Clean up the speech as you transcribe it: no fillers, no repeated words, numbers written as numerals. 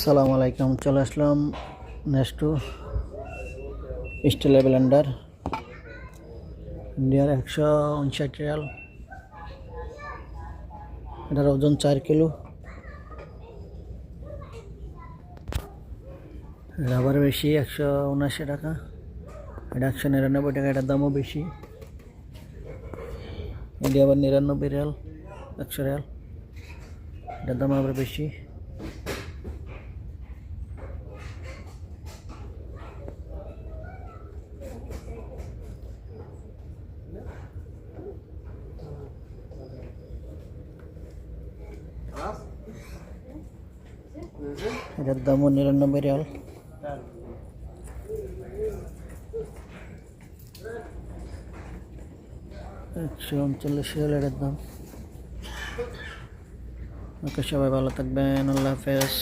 আসসালামু আলাইকুম। চলে আসলাম নেস্টো স্টিল ব্লেন্ডার ইন্ডিয়ার 159 রিয়াল। এটার ওজন 4 কিলো। রাবার বেশি 179 টাকা, এটা 199 টাকা। এটার দামও বেশি। ইন্ডিয়া আবার 99 রিয়াল, 100 রিয়াল। এটার দাম আবার বেশি। এটার দামও 99 রিয়াল। $139 এটার দাম। ওকে, সবাই ভালো থাকবেন। আল্লাহ হাফেজ।